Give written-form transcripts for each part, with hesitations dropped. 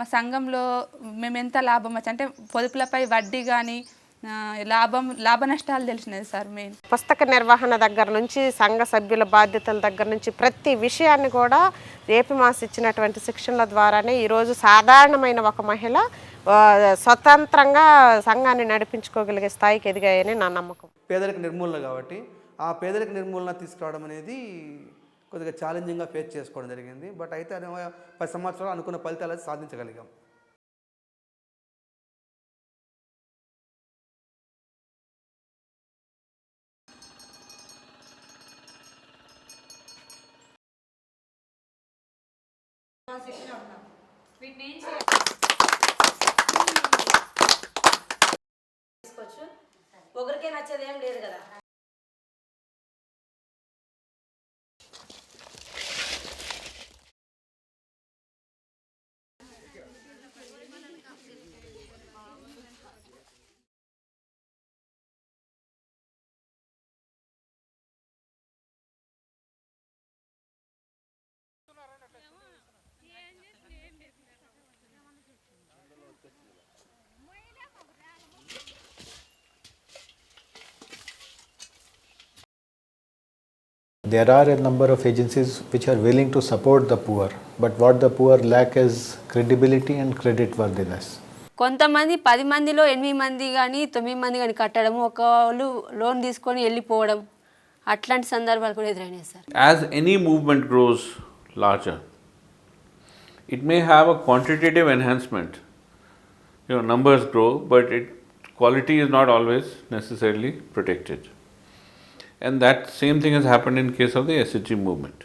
మా సంఘంలో మేము ఎంత లాభం వచ్చి అంటే పొదుపులపై వడ్డీ కానీ లాభ నష్టాలు తెలిసినది సార్. మెయిన్ పుస్తక నిర్వహణ దగ్గర నుంచి సంఘ సభ్యుల బాధ్యతల దగ్గర నుంచి ప్రతి విషయాన్ని కూడా ఏపీ మాస్ ఇచ్చినటువంటి శిక్షణల ద్వారానే ఈరోజు సాధారణమైన ఒక మహిళ స్వతంత్రంగా సంఘాన్ని నడిపించుకోగలిగే స్థాయికి ఎదిగాయని నా నమ్మకం. పేదరిక నిర్మూలన కాబట్టి ఆ పేదరిక నిర్మూలన తీసుకురావడం అనేది కొద్దిగా ఛాలెంజింగ్గా ఫేస్ చేసుకోవడం జరిగింది. బట్ అయితే 10 సంవత్సరాలు అనుకున్న ఫలితాలు సాధించగలిగాం. ఒకరికే నచ్చేది ఏం లేదు కదా. There are a number of agencies which are willing to support the poor, but what the poor lack is credibility and creditworthiness. కొంతమంది 10 మందిలో 8 మంది కానీ 9 మంది కానీ కట్టడం, ఒకళ్ళు లోన్ తీసుకొని వెళ్ళిపోవడం, అట్లాంటి సందర్భాలు కూడా ఎదురైనాయి sir. As any movement grows larger, it may have a quantitative enhancement. Numbers grow, but quality is not always necessarily protected. And that same thing has happened in case of the SHG movement.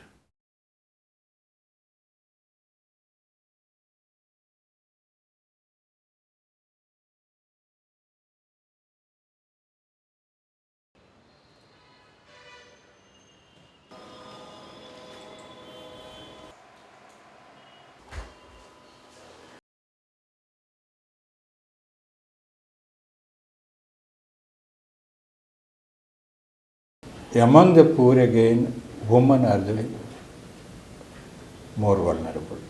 Among the poor again, women are the more vulnerable.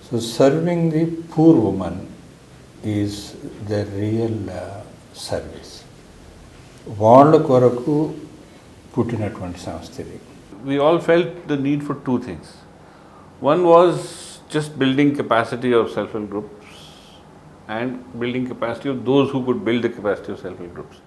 So serving the poor woman is the real service. వాళ్ళ కొరకు పుట్టినటువంటి సంస్థ ఇది. We all felt the need for two things. One was just building capacity of self-help groups and building capacity of those who could build the capacity of self-help groups.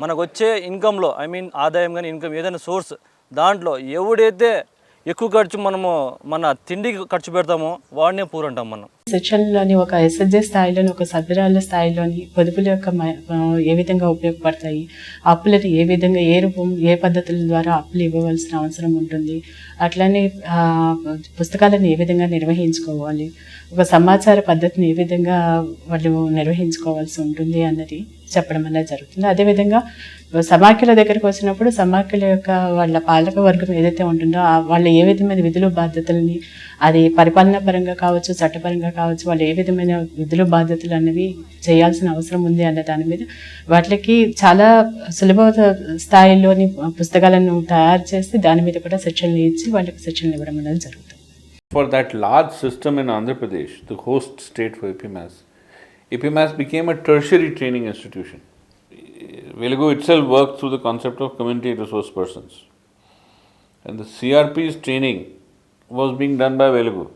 మనకు వచ్చే ఇన్కంలో ఆదాయం కానీ income ఏదైనా సోర్స్, దాంట్లో ఎవడైతే ఎక్కువ ఖర్చు మన తిండికి ఖర్చు పెడతామో వాడినే పూర్ అంటాం మనం. శిక్షణలోని ఒక ఎస్ఎస్జి స్థాయిలోని ఒక సభ్యురాల స్థాయిలోని పొదుపుల యొక్క ఏ విధంగా ఉపయోగపడతాయి, అప్పులని ఏ విధంగా ఏ పద్ధతుల ద్వారా అప్పులు ఇవ్వవలసిన అవసరం ఉంటుంది, అట్లనే పుస్తకాలను ఏ విధంగా నిర్వహించుకోవాలి, ఒక సమాచార పద్ధతిని ఏ విధంగా వాళ్ళు నిర్వహించుకోవాల్సి ఉంటుంది అన్నది చెప్పడం అనేది జరుగుతుంది. అదేవిధంగా సమాఖ్యల దగ్గరికి వచ్చినప్పుడు సమాఖ్యల యొక్క వాళ్ళ పాలక వర్గం ఏదైతే ఉంటుందో వాళ్ళు ఏ విధమైన విధులు బాధ్యతలని, అది పరిపాలనా పరంగా కావచ్చు, చట్టపరంగా కావచ్చు, వాళ్ళు ఏ విధమైన విధులు బాధ్యతలు అనేవి చేయాల్సిన అవసరం ఉంది అన్న దాని మీద వాటికి చాలా సులభ స్థాయిలోని పుస్తకాలను తయారు చేసి దాని మీద కూడా శిక్షణలు ఇచ్చి వాళ్ళకి శిక్షణలు ఇవ్వడం అనేది జరుగుతుంది. For that large system in Andhra Pradesh, the host state for APMAS became a tertiary training institution. Velugu itself worked through the concept of community resource persons. And the CRP's training was being done by Velugu.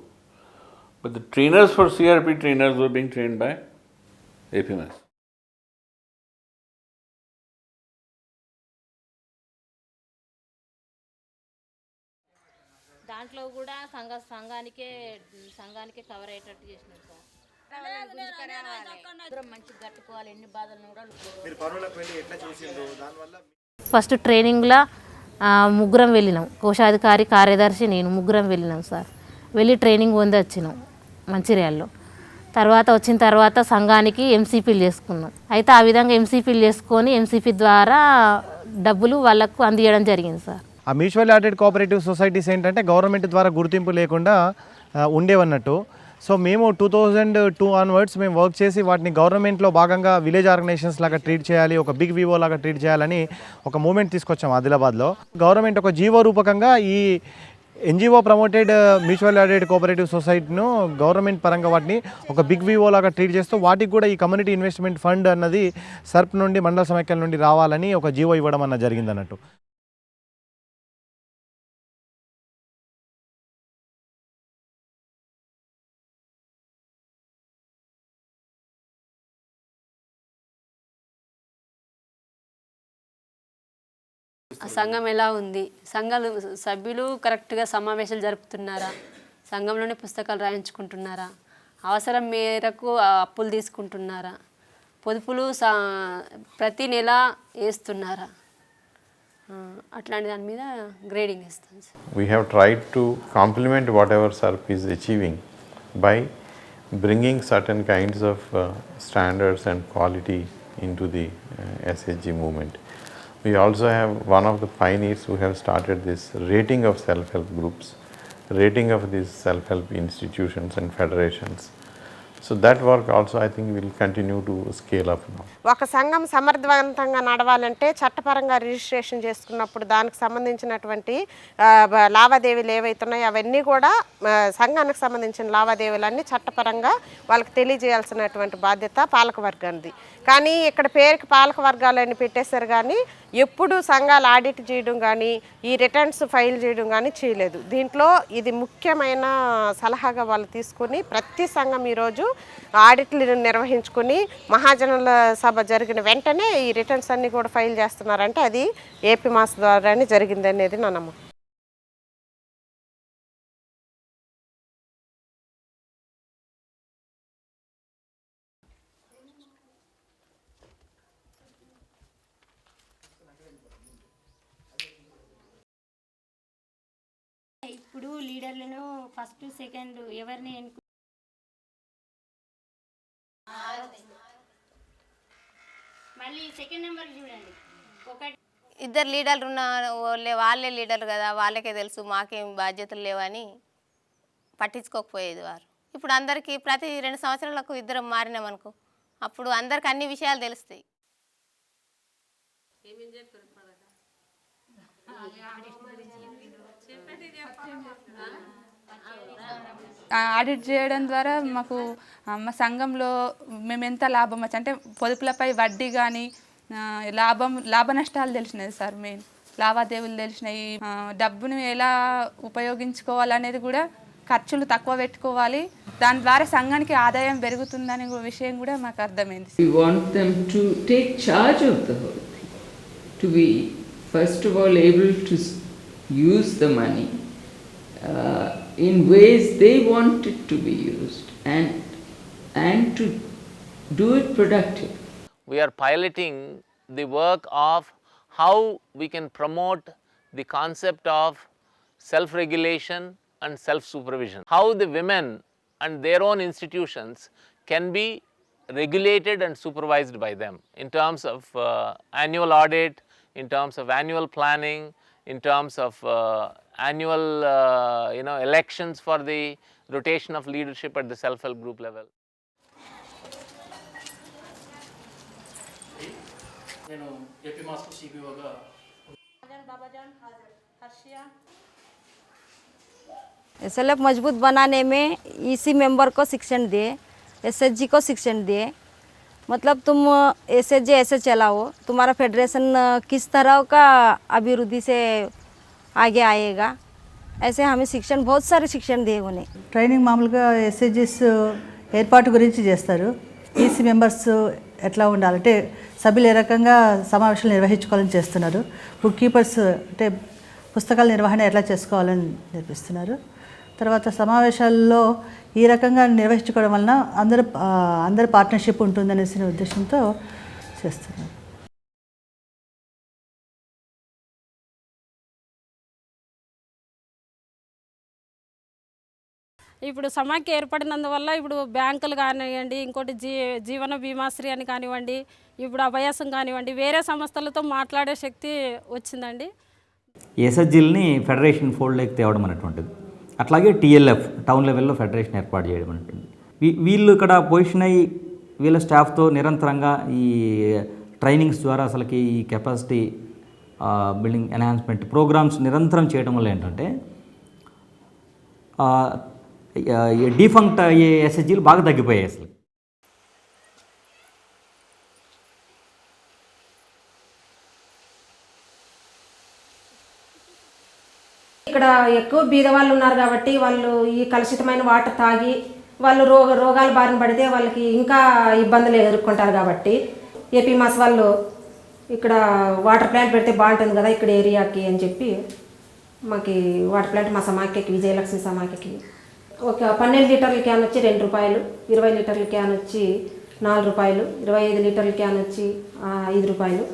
But the trainers for CRP trainers were being trained by APMAS. దాంట్లో కూడా సంఘానికే cover అయ్యేటట్టు చేసినారు sir. మంచి కట్టుకోవాలి, ఎన్ని బాధలు కూడా. First ట్రైనింగ్లో ముగ్గురం వెళ్ళినాం, కోశాధికారి, కార్యదర్శి, నేను ముగ్గురం వెళ్ళినాం సార్. వెళ్ళి ట్రైనింగ్ పొంది వచ్చినాం మంచిర్యాలలో. వచ్చిన తర్వాత సంఘానికి ఎంసీపీలు చేసుకున్నాం. అయితే ఆ విధంగా ఎంసీపీలు చేసుకొని ఎంసీపీ ద్వారా డబ్బులు వాళ్ళకు అందియడం జరిగింది సార్. ఆ మ్యూచువల్ యాడెడ్ కోఆపరేటివ్ సొసైటీస్ ఏంటంటే గవర్నమెంట్ ద్వారా గుర్తింపు లేకుండా ఉండేవన్నట్టు. సో మేము 2002 ఆన్వర్డ్స్ మేము వర్క్ చేసి వాటిని గవర్నమెంట్లో భాగంగా విలేజ్ ఆర్గనైజేషన్స్ లాగా ట్రీట్ చేయాలి, ఒక బిగ్ వివో లాగా ట్రీట్ చేయాలని ఒక మూమెంట్ తీసుకొచ్చాం ఆదిలాబాద్లో. గవర్నమెంట్ ఒక జీవో రూపకంగా ఈ NGO promoted mutual aided cooperative సొసైటీను గవర్నమెంట్ పరంగా వాటిని ఒక బిగ్ వివో లాగా ట్రీట్ చేస్తూ వాటికి కూడా ఈ కమ్యూనిటీ ఇన్వెస్ట్మెంట్ ఫండ్ అన్నది సర్ప్ నుండి మండల సమైక్యాల నుండి రావాలని ఒక జీవో ఇవ్వడం అన్నది జరిగింది అన్నట్టు. ఆ సంఘం ఎలా ఉంది, సంఘాలు సభ్యులు కరెక్ట్గా సమావేశాలు జరుపుతున్నారా, సంఘంలోనే పుస్తకాలు రాయించుకుంటున్నారా, అవసరం మేరకు అప్పులు తీసుకుంటున్నారా, పొదుపులు ప్రతి నెల వేస్తున్నారా, అట్లాంటి దాని మీద గ్రేడింగ్ ఇస్తాను sir. We have tried to complement whatever SERP is achieving by bringing certain kinds of standards and quality into the SHG movement. We also have one of the pioneers who have started this rating of self-help groups, rating of these self-help institutions and federations. So that work also I think will continue to scale up now. ఒక సంఘం సమర్థవంతంగా నడవాలంటే చట్టపరంగా registration చేసుకున్నప్పుడు దానికి సంబంధించినటువంటి లావాదేవీలు ఏవైతున్నాయో అవన్నీ కూడా సంఘానికి సంబంధించిన లావాదేవీలన్నీ చట్టపరంగా వాళ్ళకి తెలియజేయాల్సినటువంటి బాధ్యత పాలకవర్గానిది. కానీ ఇక్కడ పేరుకి పాలక వర్గాలని పెట్టేశారు, కానీ ఎప్పుడు సంఘాలు ఆడిట్ చేయడం కానీ ఈ రిటర్న్స్ ఫైల్ చేయడం కానీ చేయలేదు. దీంట్లో ఇది ముఖ్యమైన సలహాగా వాళ్ళు తీసుకుని ప్రతి సంఘం ఈరోజు ఆడిట్లు నిర్వహించుకుని మహాజనుల సభ జరిగిన వెంటనే ఈ రిటర్న్స్ అన్నీ కూడా ఫైల్ చేస్తున్నారంటే అది ఏపీ మాస్ ద్వారానే జరిగింది అనేది నా నమ్మకం. ఇప్పుడు లీడర్లను ఫస్ట్ సెకండ్ ఎవరిని మళ్ళీ సెకండ్ నెంబర్ చూడండి. ఇద్దరు లీడర్లు ఉన్న వాళ్ళే లీడర్లు కదా, వాళ్ళకే తెలుసు మాకేం బాధ్యతలు లేవని పట్టించుకోకపోయేది వారు. ఇప్పుడు అందరికీ ప్రతి 2 సంవత్సరాలకు ఇద్దరం మారినామనుకో, అప్పుడు అందరికి అన్ని విషయాలు తెలుస్తాయి. ఆడిట్ చేయడం ద్వారా మాకు మా సంఘంలో మేము ఎంత లాభం వచ్చి అంటే పొదుపులపై వడ్డీ కానీ లాభ నష్టాలు తెలిసినాయి సార్. మెయిన్ లావాదేవీలు తెలిసినాయి, డబ్బును ఎలా ఉపయోగించుకోవాలనేది కూడా, ఖర్చులు తక్కువ పెట్టుకోవాలి, దాని ద్వారా సంఘానికి ఆదాయం పెరుగుతుందనే విషయం కూడా మాకు అర్థమైంది. We want them to take charge of the whole thing, to be first of all able to use the money in ways they want it to be used and to do it productive. We are piloting the work of how we can promote the concept of self-regulation and self-supervision. How the women and their own institutions can be regulated and supervised by them in terms of annual audit, in terms of annual planning, in terms of annual elections for the rotation of leadership at the self-help group level. SLF मजबूत बनाने में इसी member को शिक्षण दे, SHG को शिक्षण दे, मतलब तुम एसएचजी ऐसे चलाओ, तुम्हारा फेडरेशन किस तरह का अभिवृद्धि से आगे आएगा, ऐसे हमें शिक्षण बहुत सारे शिक्षण दिए उन्हें. ట్రైనింగ్ మామూలుగా ఎస్ఏజీస్ ఏర్పాటు గురించి చేస్తారు. ఈసీ మెంబర్స్ ఎట్లా ఉండాలంటే సభ్యులు ఏ రకంగా సమావేశాలు నిర్వహించుకోవాలని చేస్తున్నారు. బుక్ కీపర్స్ అంటే పుస్తకాల నిర్వహణ ఎట్లా చేసుకోవాలని నేర్పిస్తున్నారు. తర్వాత సమావేశాల్లో ఈ రకంగా నిర్వహించుకోవడం వలన అందరి పార్ట్నర్షిప్ ఉంటుందనేసిన ఉద్దేశంతో చేస్తున్నారు. ఇప్పుడు సమాఖ్య ఏర్పడినందువల్ల ఇప్పుడు బ్యాంకులు కానివ్వండి, ఇంకోటి జీవన బీమాశ్రీ అని కానివ్వండి, ఇప్పుడు అభయాసం కానివ్వండి, వేరే సంస్థలతో మాట్లాడే శక్తి వచ్చిందండి. ఎస్హెచ్జిల్ని ఫెడరేషన్ ఫోల్డ్లోకి తేవడం అనేటువంటిది, అట్లాగే టీఎల్ఎఫ్ టౌన్ లెవెల్లో ఫెడరేషన్ ఏర్పాటు చేయడం అనేటువంటి వీళ్ళు ఇక్కడ పొజిషన్ అయ్యి వీళ్ళ స్టాఫ్తో నిరంతరంగా ఈ ట్రైనింగ్స్ ద్వారా అసలుకి ఈ కెపాసిటీ బిల్డింగ్ ఎన్హాన్స్మెంట్ ప్రోగ్రామ్స్ నిరంతరం చేయడం వల్ల ఏంటంటే డిఫంక్ట్ అయ్యే ఎస్హెచ్జీలు బాగా తగ్గిపోయాయి. అసలు ఇక్కడ ఎక్కువ బీద వాళ్ళు ఉన్నారు కాబట్టి వాళ్ళు ఈ కలుషితమైన వాటర్ తాగి వాళ్ళు రోగాల బారిన పడితే వాళ్ళకి ఇంకా ఇబ్బందులు ఎదుర్కొంటారు కాబట్టి ఏపీ మాస్ వాళ్ళు ఇక్కడ వాటర్ ప్లాంట్ పెడితే బాగుంటుంది కదా ఇక్కడ ఏరియాకి అని చెప్పి మాకు వాటర్ ప్లాంట్ మా సమాఖ్యకి, విజయలక్ష్మి సమాఖ్యకి ఒక 12 లీటర్ల క్యాన్ వచ్చి 2 రూపాయలు, 20 లీటర్ల క్యాన్ వచ్చి 4 రూపాయలు, 25 లీటర్ల క్యాన్ వచ్చి 5 రూపాయలు,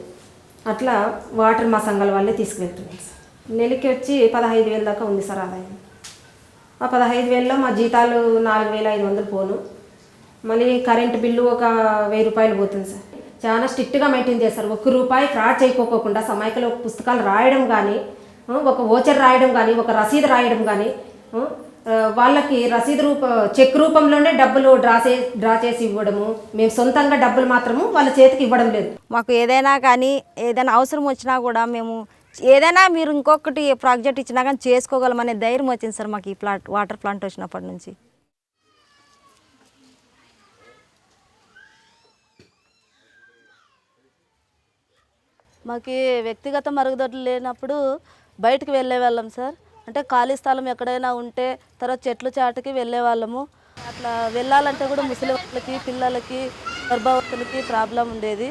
అట్లా వాటర్ మా సంఘాల వాళ్ళే తీసుకువెళ్తున్నారు. నెలకి వచ్చి 15,000 దాకా ఉంది సార్ ఆదాయం. ఆ 15,000లో మా జీతాలు 4,500 పోను, మళ్ళీ కరెంటు బిల్లు ఒక 1,000 రూపాయలు పోతుంది సార్. చాలా స్ట్రిక్ట్గా మెయింటైన్ చేస్తారు. 1 రూపాయి ఫ్రాడ్ చేయకోకుండా సమాఖ్యలో పుస్తకాలు రాయడం కానీ, ఒక ఓచర్ రాయడం కానీ, ఒక రసీదు రాయడం కానీ, వాళ్ళకి రసీదు చెక్ రూపంలోనే డబ్బులు డ్రా చేసి ఇవ్వడము, మేము సొంతంగా డబ్బులు మాత్రము వాళ్ళ చేతికి ఇవ్వడం లేదు. మాకు ఏదైనా కానీ ఏదైనా అవసరం వచ్చినా కూడా మేము ఏదైనా మీరు ఇంకొకటి ప్రాజెక్ట్ ఇచ్చినా కానీ చేసుకోగలమనే ధైర్యం వచ్చింది సార్ మాకు ఈ వాటర్ ప్లాంట్ వచ్చినప్పటి నుంచి. మాకు వ్యక్తిగత మరుగుదొడ్లు లేనప్పుడు బయటకు వెళ్ళే వాళ్ళం సార్. అంటే ఖాళీ స్థలం ఎక్కడైనా ఉంటే తర్వాత చెట్లు చాటుకి వెళ్ళే వాళ్ళము. అట్లా వెళ్ళాలంటే కూడా ముసలి వాళ్ళకి, పిల్లలకి, గర్భవతులకి ప్రాబ్లం ఉండేది.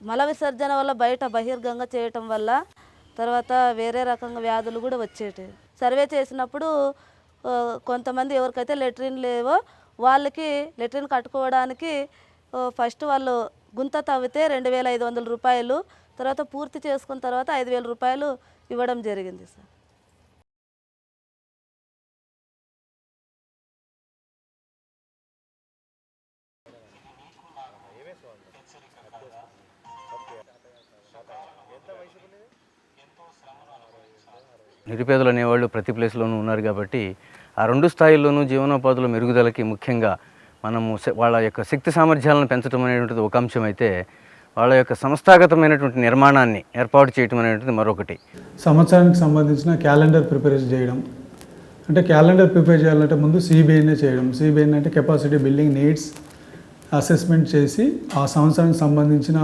మల విసర్జన వల్ల బయట బహిర్గంగా చేయటం వల్ల తర్వాత వేరే రకంగా వ్యాధులు కూడా వచ్చేటివి. సర్వే చేసినప్పుడు కొంతమంది ఎవరికైతే లెట్రిన్ లేవో వాళ్ళకి లెట్రిన్ కట్టుకోవడానికి ఫస్ట్ వాళ్ళు గుంత తవ్వితే 2,500 రూపాయలు, తర్వాత పూర్తి చేసుకున్న తర్వాత 5,000 రూపాయలు ఇవ్వడం జరిగింది సార్. నిరుపేదలు అనేవాళ్ళు ప్రతి ప్లేస్లోనూ ఉన్నారు కాబట్టి ఆ 2 స్థాయిల్లోనూ జీవనోపాధుల మెరుగుదలకి ముఖ్యంగా మనము వాళ్ళ యొక్క శక్తి సామర్థ్యాలను పెంచడం అనేటువంటిది ఒక అంశం అయితే, వాళ్ళ యొక్క సంస్థాగతమైనటువంటి నిర్మాణాన్ని ఏర్పాటు చేయడం అనేటువంటిది మరొకటి. సంవత్సరానికి సంబంధించిన క్యాలెండర్ ప్రిపేర్ చేయడం, అంటే క్యాలెండర్ ప్రిపేర్ చేయాలంటే ముందు సిబిఐనే చేయడం. సిబిఐ అంటే కెపాసిటీ బిల్డింగ్ నీడ్స్ అసెస్మెంట్ చేసి ఆ సంవత్సరానికి సంబంధించిన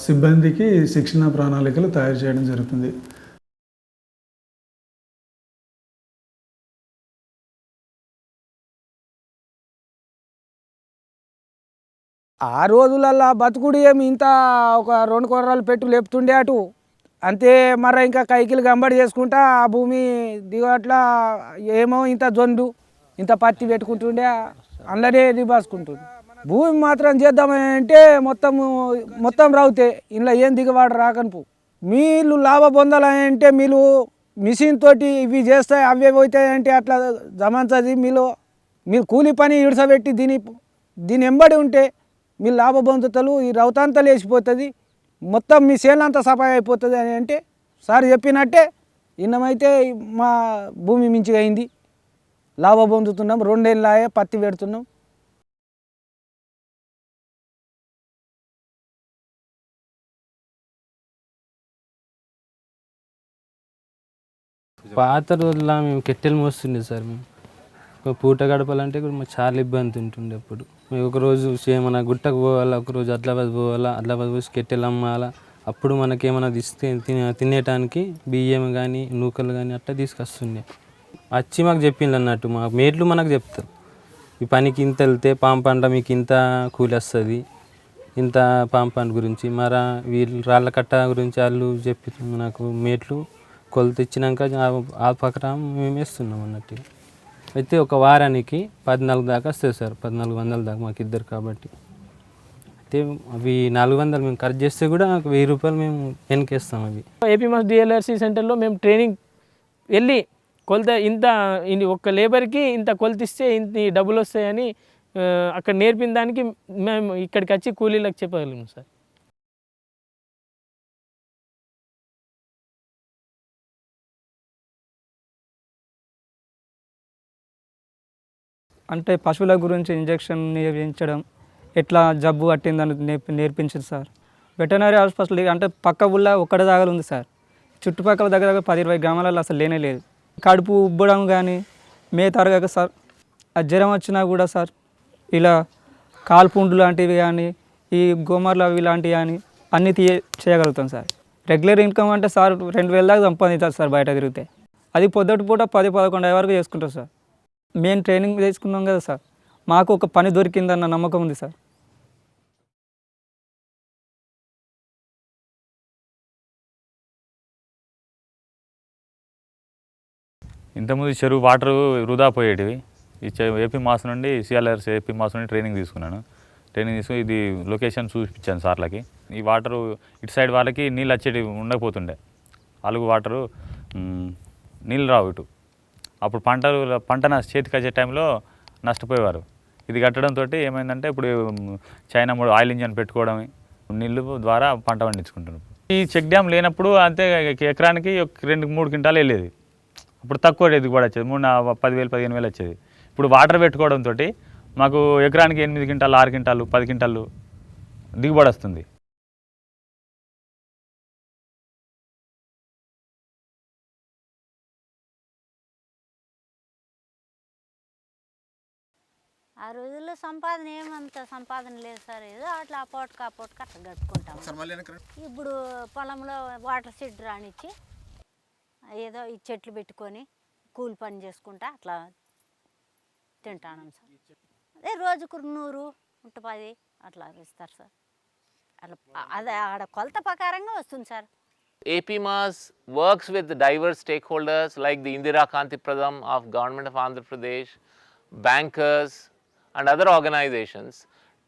సిబ్బందికి శిక్షణ ప్రణాళికలు తయారు చేయడం జరుగుతుంది. ఆ రోజులల్లో బతుకుడు ఏమి ఇంత ఒక 2 కొర్రలు పెట్టు లేపుతుండే అటు అంతే. మర ఇంకా కైకిలు గంబడి చేసుకుంటా ఆ భూమి దిగట్లా ఏమో ఇంత జొండు ఇంత పత్తి పెట్టుకుంటుండే, అందులోనే దిబాసుకుంటుండే. భూమి మాత్రం చేద్దామంటే మొత్తం రావుతే ఇంట్లో ఏం దిగుబాటు రాకనుపు. మీళ్ళు లాభ పొందాలంటే మీరు మిషన్ తోటి ఇవి చేస్తాయి అవే పోతాయంటే అట్లా జమంచది. మీరు కూలి పని ఇడసబెట్టి దీని ఎంబడి ఉంటే మీ లాభ పొందుతలు ఈ రౌతంతా లేచిపోతుంది, మొత్తం మీ సేలంతా సఫాయి అయిపోతుంది అని అంటే సార్ చెప్పినట్టే ఇన్నమైతే మా భూమి మించిగా అయింది. లాభ పొందుతున్నాం, 2 ఏళ్ళాయే పత్తి పెడుతున్నాం. పాత రోజుల్లో మేము కట్టెలు మోస్తుండే సార్. మేము ఒక పూట గడపాలంటే కూడా మాకు చాలా ఇబ్బంది ఉంటుండే. అప్పుడు మేము ఒకరోజు మన గుట్టకు పోవాలా, ఒకరోజు ఆదిలాబాద్ పోవాలా, ఆదిలాబాద్ పోసి కట్టెలు అమ్మాలా. అప్పుడు మనకేమైనా తినేటానికి బియ్యం కానీ నూకలు కానీ అట్లా తీసుకొస్తుండే. వచ్చి మాకు చెప్పింది అన్నట్టు, మా మేట్లు మనకు చెప్తారు ఈ పనికి ఇంత వెళ్తే పాంపంట మీకు ఇంత కూలి వస్తుంది, ఇంత పాంపంట గురించి మరి వీళ్ళు రాళ్ళ కట్ట గురించి వాళ్ళు చెప్పి మనకు మేట్లు కొలత ఇచ్చినాక ఆ ప్రకారం మేము వేస్తున్నాం అన్నట్టు. అయితే ఒక వారానికి 14 దాకా వస్తుంది సార్, 1,400 దాకా మాకు ఇద్దరు కాబట్టి. అయితే అవి 400 మేము ఖర్చు చేస్తే కూడా 1,000 రూపాయలు మేము వెనకేస్తాం. అవి ఏపీ మాస్ డిఎల్ఆర్సీ సెంటర్లో మేము ట్రైనింగ్ వెళ్ళి కొలత ఇంత ఒక్క లేబర్కి ఇంత కొలత ఇస్తే ఇంత డబ్బులు వస్తాయని అక్కడ నేర్పిన దానికి మేము ఇక్కడికి వచ్చి కూలీలకు చెప్పగలం సార్. అంటే పశువుల గురించి ఇంజెక్షన్ వేయించడం, ఎట్లా జబ్బు పట్టిందని నేర్పించింది సార్. వెటనరీ హాస్పిటల్ అంటే పక్క ఊళ్ళో ఒక్కడే దాగలు ఉంది సార్. చుట్టుపక్కల దగ్గర 10-20 గ్రామాలలో అసలు లేనే లేదు. కడుపు ఉబ్బడం కానీ మేత అరగక సార్, ఆ జ్వరం వచ్చినా కూడా సార్ ఇలా కాల్పుండు లాంటివి కానీ ఈ గోమర్లు అవి లాంటివి కానీ అన్నీ చేయగలుగుతాం సార్. రెగ్యులర్ ఇన్కమ్ అంటే సార్ 2000 దాకా సంపాదించాలి సార్ బయట తిరిగితే. అది పొద్దుటి పూట 10-11 వరకు చేసుకుంటాం సార్. మేము ట్రైనింగ్ చేసుకున్నాం కదా సార్, మాకు ఒక పని దొరికిందన్న నమ్మకం ఉంది సార్. ఇంతకుముందు చెరువు వాటర్ వృధా పోయేటివి. ఈ ఏపీ మాస్ నుండి సిఎల్ఆర్స్ ఏపీ మాస్ నుండి ట్రైనింగ్ తీసుకున్నాను. ట్రైనింగ్ తీసుకుని ఇది లొకేషన్ చూపించాను సార్లకి. ఈ వాటరు ఇటు సైడ్ వాళ్ళకి నీళ్ళు వచ్చేటివి ఉండకపోతుండే, అలుగు వాటరు నీళ్ళు రావు ఇటు. అప్పుడు పంట చేతికి వచ్చే టైంలో నష్టపోయేవారు. ఇది కట్టడంతో ఏమైందంటే ఇప్పుడు చైనా ఆయిల్ ఇంజన్ పెట్టుకోవడం, నీళ్ళు ద్వారా పంట పండించుకుంటున్నారు. ఈ చెక్ డ్యామ్ లేనప్పుడు అంతే ఎకరానికి 2-3 క్వింటాలు వెళ్ళేది. అప్పుడు తక్కువ రేటు కూడా వచ్చేది, 10,000-15,000 వచ్చేది. ఇప్పుడు వాటర్ పెట్టుకోవడంతో మాకు ఎకరానికి 8 క్వింటాలు, 6 క్వింటాలు, 10 క్వింటాలు దిగుబడి వస్తుంది. ఆ రోజుల్లో సంపాదన ఏమంత సంపాదన లేదు సార్, ఏదో అట్లా అపోటుకు అట్లా గడుపుకుంటాం. ఇప్పుడు పొలంలో వాటర్ షెడ్ రానిచ్చి ఏదో ఈ చెట్లు పెట్టుకొని కూలి పని చేసుకుంటా అట్లా తింటాను సార్. అదే రోజుకు 100-110 అట్లా ఇస్తారు సార్. అట్లా అదే ఆడ కొలత ప్రకారంగా వస్తుంది sir. APMAS works with diverse stakeholders like the Indira Kanti Pradham of Government of Andhra Pradesh, bankers and other organizations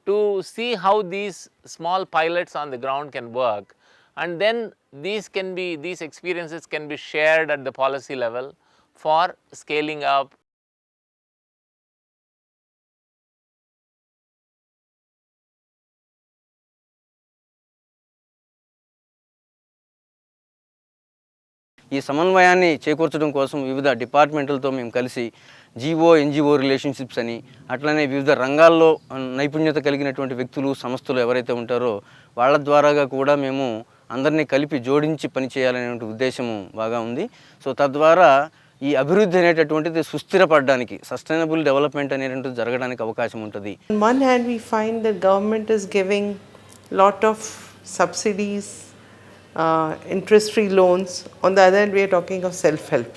to see how these small pilots on the ground can work, and then these experiences can be shared at the policy level for scaling up. ఈ సమన్వయాన్ని చేకూర్చడం కోసం వివిధ డిపార్ట్మెంట్లతో మేము కలిసి NGO relationships అని, అట్లనే వివిధ రంగాల్లో నైపుణ్యత కలిగినటువంటి వ్యక్తులు, సంస్థలు ఎవరైతే ఉంటారో వాళ్ళ ద్వారాగా కూడా మేము అందరినీ కలిపి జోడించి పనిచేయాలనే ఉద్దేశము బాగా ఉంది. సో తద్వారా ఈ అభివృద్ధి అనేటటువంటిది సుస్థిరపడడానికి, సస్టైనబుల్ డెవలప్మెంట్ అనేటువంటిది జరగడానికి అవకాశం ఉంటుంది. On one hand, we find that government is giving lot of subsidies, interest-free loans. On the other hand, we are talking of self-help.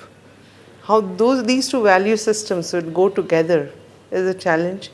How these two value systems would go together is a challenge.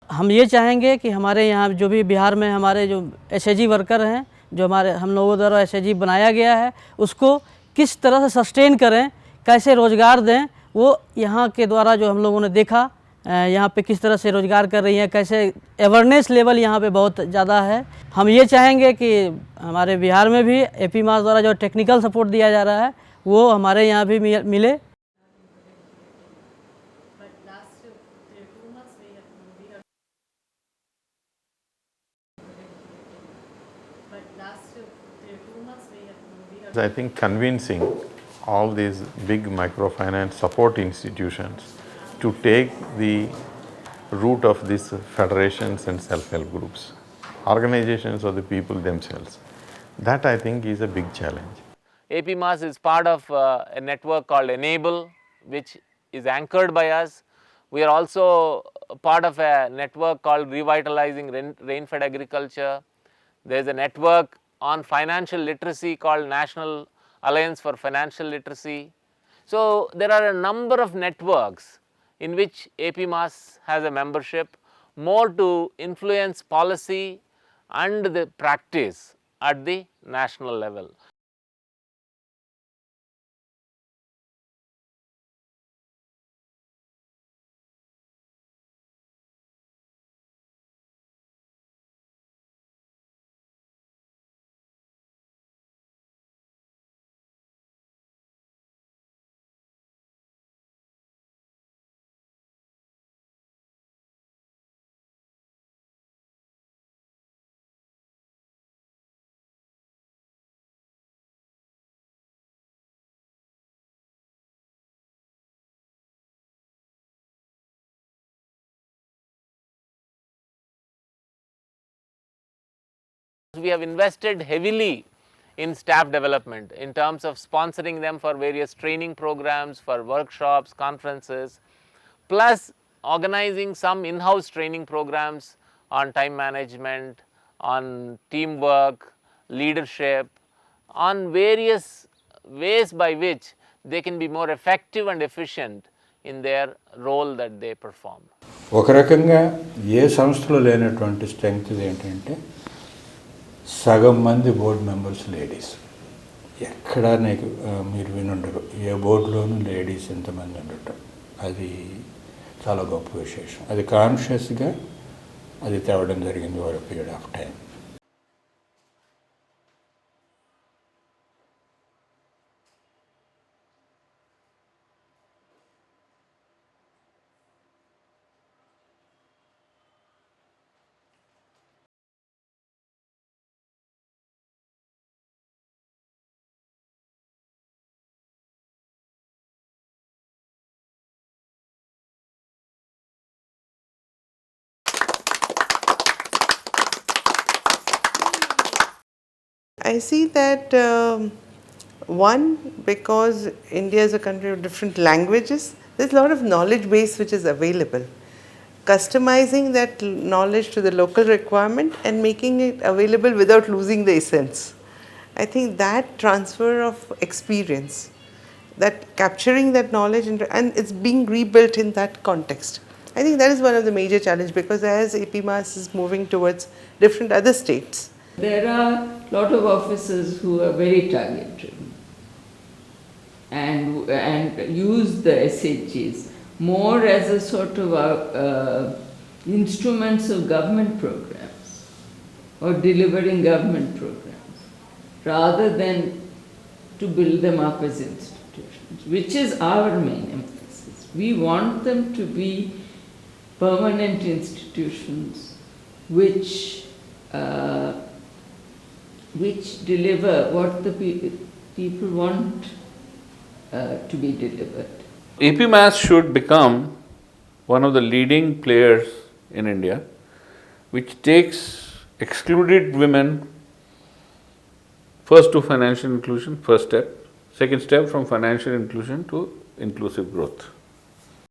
हम ये चाहेंगे कि हमारे यहाँ जो भी बिहार में हमारे जो SHG वर्कर हैं, जो हम लोगों द्वारा SHG बनाया गया है, उसको किस तरह से सस्टेन करें, कैसे रोज़गार दें, वो यहाँ के द्वारा जो हम लोगों ने देखा यहाँ पे किस तरह से रोज़गार कर रही हैं, कैसे अवेयरनेस लेवल यहाँ पे बहुत ज़्यादा है। हम ये चाहेंगे कि हमारे बिहार में भी APMAS द्वारा जो टेक्निकल सपोर्ट दिया जा रहा है वो हमारे यहाँ भी मिले। I think convincing all these big microfinance support institutions to take the route of these federations and self-help groups, organizations or the people themselves, that I think is a big challenge. APMAS is part of a network called Enable, which is anchored by us. We are also part of a network called Revitalizing Rain-Fed Agriculture. There is a network on financial literacy called National Alliance for Financial Literacy. So there are a number of networks in which APMAS has a membership, more to influence policy and the practice at the national level. we have invested heavily in staff development in terms of sponsoring them for various training programs, for workshops, conferences, plus organizing some in-house training programs on time management, on teamwork, leadership, on various ways by which they can be more effective and efficient in their role that they perform. ఒక రకంగా ఏ సంస్థలో లేనటువంటి strength ఏంటంటే సగం మంది board members ladies. ఎక్కడ నీకు మీరు వినుండరు ఏ బోర్డులోనూ లేడీస్ ఎంతమంది ఉండటం, అది చాలా గొప్ప విశేషం. అది కాన్షియస్గా అది తేవడం జరిగింది over a period of time. I see that one, because India is a country of different languages, there's a lot of knowledge base which is available. Customizing that knowledge to the local requirement and making it available without losing the essence. I think that transfer of experience, that capturing that knowledge and it's being rebuilt in that context. I think that is one of the major challenges, because as APMAS is moving towards different other states, there are a lot of officers who are very target driven and use the SHGs more as a sort of instruments of government programs or delivering government programs, rather than to build them up as institutions, which is our main emphasis. We want them to be permanent institutions which deliver what the people want to be delivered. APMAS should become one of the leading players in India, which takes excluded women first to financial inclusion, first step, second step from financial inclusion to inclusive growth.